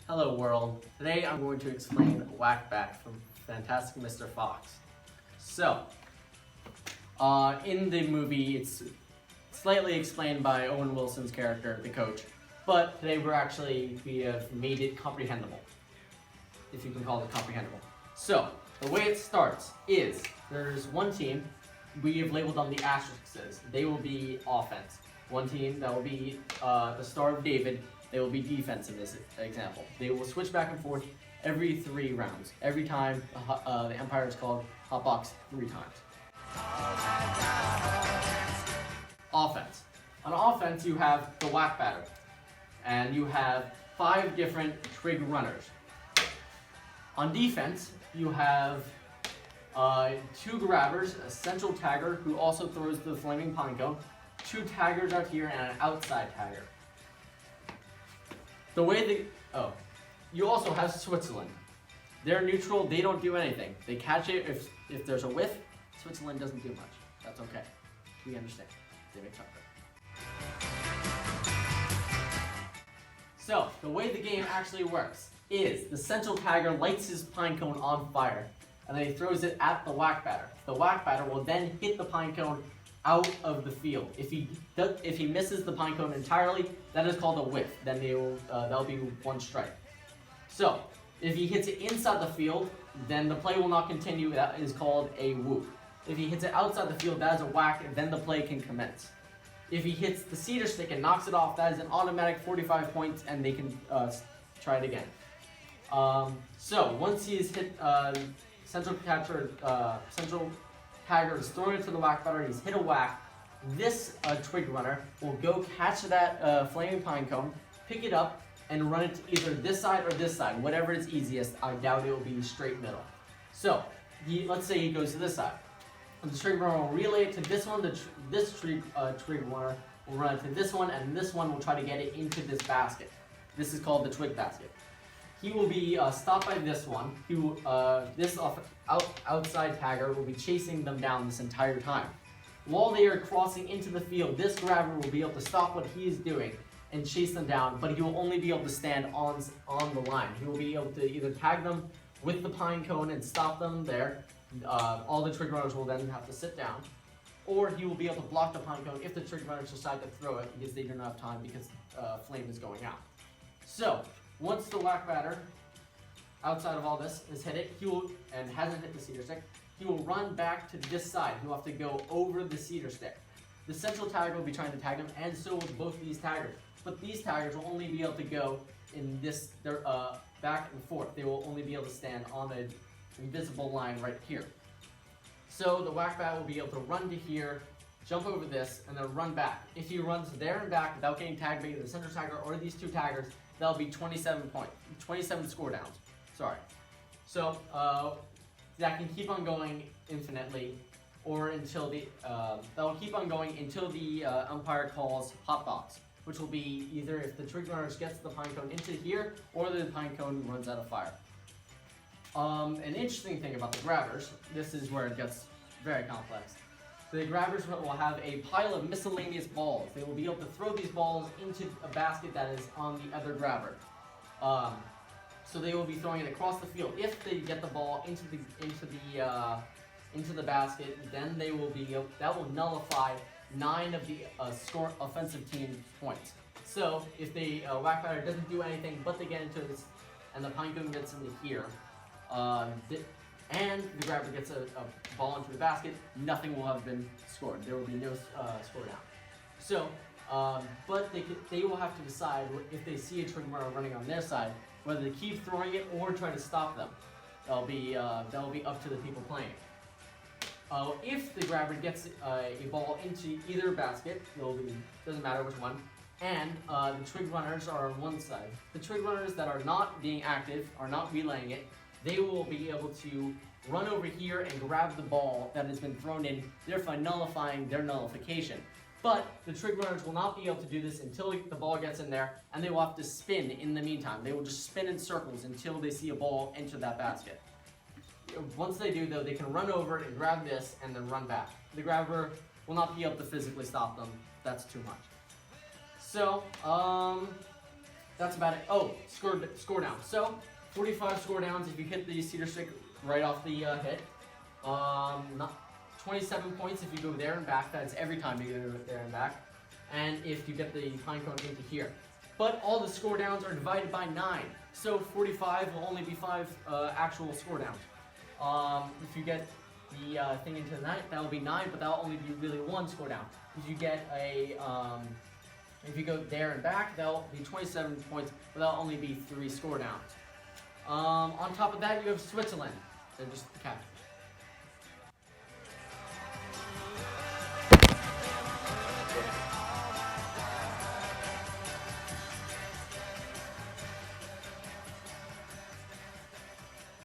Hello world. Today I'm going to explain Whack-Back from Fantastic Mr. Fox. So, in the movie it's slightly explained by Owen Wilson's character, the coach, but today we have made it comprehensible, if you can call it comprehensible. So, the way it starts is, there's one team, we have labeled them the asterisks. They will be offense. One team, that will be the Star of David. They will be defense in this example. They will switch back and forth every 3 rounds. Every time the Empire is called Hotbox 3 times. Offense. On offense, you have the Whack-Batter. And you have 5 different Trig runners. On defense, you have 2 grabbers, a central tagger who also throws the flaming pine cone, 2 taggers out here, and an outside tagger. You also have Switzerland. They're neutral, they don't do anything. They catch it if there's a whiff. Switzerland doesn't do much. That's okay. We understand. They make chocolate. So, the way the game actually works is the central tagger lights his pine cone on fire, and then he throws it at the Whack-Batter. The Whack-Batter will then hit the pine cone out of the field. If he misses the pine cone entirely, that is called a whiff. Then that'll be 1 strike. So, if he hits it inside the field, then the play will not continue. That is called a whoop. If he hits it outside the field, that is a whack, and then the play can commence. If he hits the cedar stick and knocks it off, that is an automatic 45 points, and they can try it again. So, once he has hit central tagger is thrown into the Whack-Batter, he's hit a whack. This Trig runner will go catch that flaming pine cone, pick it up, and run it to either this side or this side, whatever is easiest. I doubt it will be straight middle. So, let's say he goes to this side. The Trig runner will relay it to this one, this Trig runner will run it to this one, and this one will try to get it into this basket. This is called the Twig basket. He will be stopped by this one. This outside tagger will be chasing them down this entire time. While they are crossing into the field, this grabber will be able to stop what he is doing and chase them down, but he will only be able to stand on the line. He will be able to either tag them with the pine cone and stop them there. All the Trig runners will then have to sit down, or he will be able to block the pine cone if the Trig runners decide to throw it because they don't have time because flame is going out. So, once the Whack-Batter, outside of all this, has hit it, and hasn't hit the cedar stick, he will run back to this side. He will have to go over the cedar stick. The central tagger will be trying to tag him, and so will both these taggers. But these taggers will only be able to go in this back and forth. They will only be able to stand on an invisible line right here. So the Whack-Batter will be able to run to here, jump over this, and then run back. If he runs there and back without getting tagged by either the central tagger or these 2 taggers, that'll be 27 score downs. Sorry. So that can keep on going infinitely, or until that will keep on going until the umpire calls Hotbox, which will be either if the Trig runner gets the pine cone into here, or the pine cone runs out of fire. An interesting thing about the grabbers, this is where it gets very complex. The grabbers will have a pile of miscellaneous balls. They will be able to throw these balls into a basket that is on the other grabber. So they will be throwing it across the field. If they get the ball into the basket, then that will nullify 9 of the offensive team's points. So if the Whack-Batter doesn't do anything, but they get into this, and the pine cone gets into here, and the grabber gets a ball into the basket, nothing will have been scored. There will be no score down. So, but they will have to decide if they see a Trig runner running on their side, whether to keep throwing it or try to stop them. That'll be up to the people playing. If the grabber gets a ball into either basket, doesn't matter which one, and the Trig runners are on one side. The Trig runners that are not being active, are not relaying it, they will be able to run over here and grab the ball that has been thrown in, thereby nullifying their nullification. But the Trig runners will not be able to do this until the ball gets in there, and they will have to spin in the meantime. They will just spin in circles until they see a ball enter that basket. Once they do, though, they can run over and grab this and then run back. The grabber will not be able to physically stop them. That's too much. So, that's about it. Oh, score down. So 45 score downs if you hit the cedar stick right off the hit. Not 27 points if you go there and back. That's every time you go there and back. And if you get the pine cone into here. But all the score downs are divided by 9. So 45 will only be 5 actual score downs. If you get the thing into the 9, that will be 9, but that will only be really 1 score down. If you get a, if you go there and back, that will be 27 points, but that will only be 3 score downs. On top of that, you have Switzerland. They're just the cap.